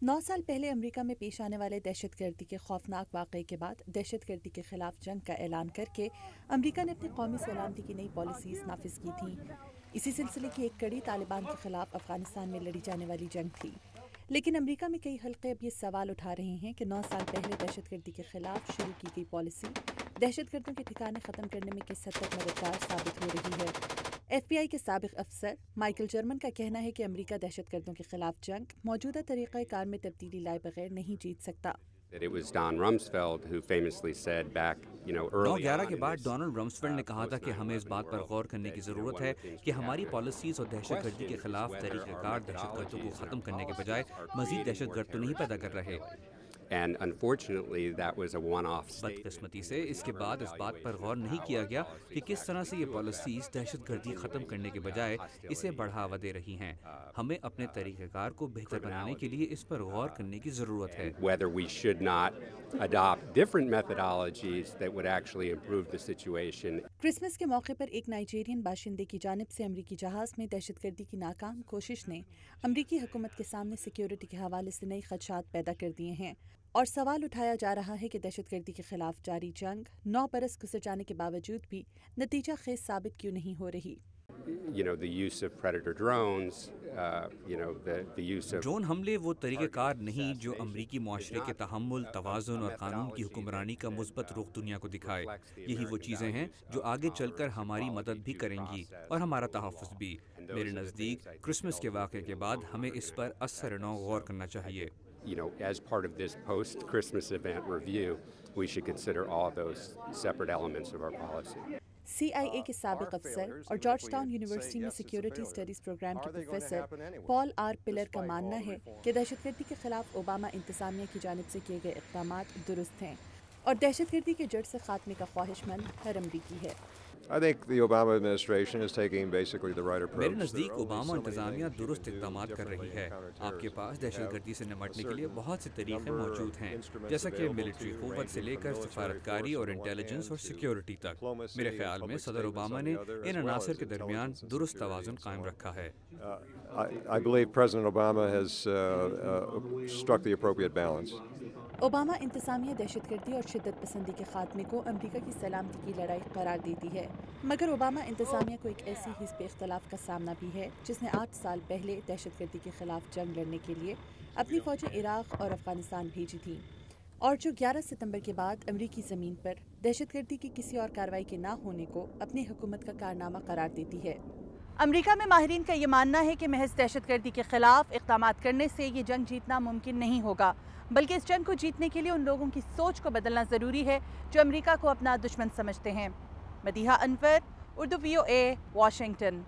9 साल पहले अमेरिका में पेश आने वाले दहशतगर्दी के खौफनाक वाक़े के बाद दहशतगर्दी के खिलाफ जंग का ऐलान करके अमेरिका ने अपनी कौमी सलामती की नई पॉलिसीज़ नाफिज की थीं। इसी सिलसिले की एक कड़ी तालिबान के खिलाफ अफगानिस्तान में लड़ी जाने वाली जंग थी। लेकिन अमेरिका में कई हल्के अब ये सवाल उठा रहे हैं कि 9 साल पहले दहशतगर्दी के खिलाफ शुरू की गई पॉलिसी दहशतगर्दों के ठिकाने ख़त्म करने में किस हद तक मददगार साबित हो रही है। FBI के साबिक अफसर माइकल जर्मन का कहना है कि अमेरिका दहशतगर्दों के खिलाफ जंग मौजूदा तरीक़ाकार में तब्दीली लाए बगैर नहीं जीत सकता। 9/11 के बाद डोनाल्ड रम्सफेल्ड ने कहा था कि हमें इस बात पर गौर करने की ज़रूरत है कि हमारी पॉलिसीज़ और दहशतगर्दी के खिलाफ तरीक़ाकार दहशतगर्दों को ख़त्म करने के बजाय मज़ीद दहशतगर्द तो नहीं पैदा कर रहे। बदकिस्मती से इसके बाद इस बात पर गौर नहीं किया गया कि किस तरह से ये पॉलिसीज़ दहशतगर्दी ख़त्म करने के बजाय इसे बढ़ावा दे रही हैं। हमें अपने तरीक़ेकार को बेहतर बनाने के लिए इस पर गौर करने की ज़रूरत है। क्रिसमस के मौके पर एक नाइजीरियन बाशिंदे की जानिब से अमरीकी जहाज़ में दहशतगर्दी की नाकाम कोशिश ने अमरीकी हुकूमत के सामने सिक्योरिटी के हवाले से नई खदशात पैदा कर दिए हैं और सवाल उठाया जा रहा है कि दहशतगर्दी के खिलाफ जारी जंग 9 बरस गुजर जाने के बावजूद भी नतीजा खेज साबित क्यों नहीं हो रही। ड्रोन हमले वो तरीक़ेकार नहीं जो अमरीकी मुआशरे के तहम्मुल, तवाज़ुन और कानून की हुक्मरानी का मुस्बत रुख दुनिया को दिखाए। यही वो चीज़ें हैं जो आगे चलकर हमारी मदद भी करेंगी और हमारा तहफ़्फ़ुज़ भी। मेरे नज़दीक क्रिसमस के वाक़े के बाद हमें इस पर असर-ए-नौ गौर करना चाहिए। As part of this post-Christmas event review, we should consider all those separate elements of our policy. CIA के साबिक अफसर और जॉर्जटाउन यूनिवर्सिटी में सिक्योरिटी स्टडीज़ प्रोग्राम के प्रोफेसर पॉल आर पिलर का मानना है कि दहशतगर्दी के खिलाफ ओबामा इंतज़ामिया की जानिब से किए गए इक़दामात दुरुस्त हैं और दहशतगर्दी के जड़ से खात्मे का ख्वाहिशमंद हर अमरीकी है। मेरे नज़दीक ओबामा इंतज़ामिया दुरुस्त इक़दामात कर रही है। आपके पास दहशतगर्दी से निपटने के लिए बहुत से तरीक़े मौजूद हैं, जैसा कि मिलिट्री क़ुव्वत से लेकर सफारतकारी और इंटेलिजेंस और सिक्योरिटी तक। मेरे ख्याल में सदर ओबामा ने इन अनासर के दरमियान दुरुस्त तवाज़ुन कायम रखा है। ओबामा इंतज़ामिया दहशतगर्दी और शिद्दत पसंदी के खात्मे को अमरीका की सलामती की लड़ाई करार देती है, मगर ओबामा इंतज़ामिया को एक ऐसी हिस्ब इख्तलाफ का सामना भी है जिसने 8 साल पहले दहशतगर्दी के खिलाफ जंग लड़ने के लिए अपनी फ़ौजें इराक़ और अफ़गानिस्तान भेजी थीं और जो 11 सितंबर के बाद अमरीकी ज़मीन पर दहशतगर्दी की किसी और कार्रवाई के ना होने को अपनी हुकूमत का कारनामा करार देती है। अमरीका में माहिरीन का ये मानना है कि महज दहशतगर्दी के खिलाफ इक़दामात करने से ये जंग जीतना मुमकिन नहीं होगा, बल्कि इस जंग को जीतने के लिए उन लोगों की सोच को बदलना ज़रूरी है जो अमरीका को अपना दुश्मन समझते हैं। Madiha Anwar, Urdu VOA, Washington.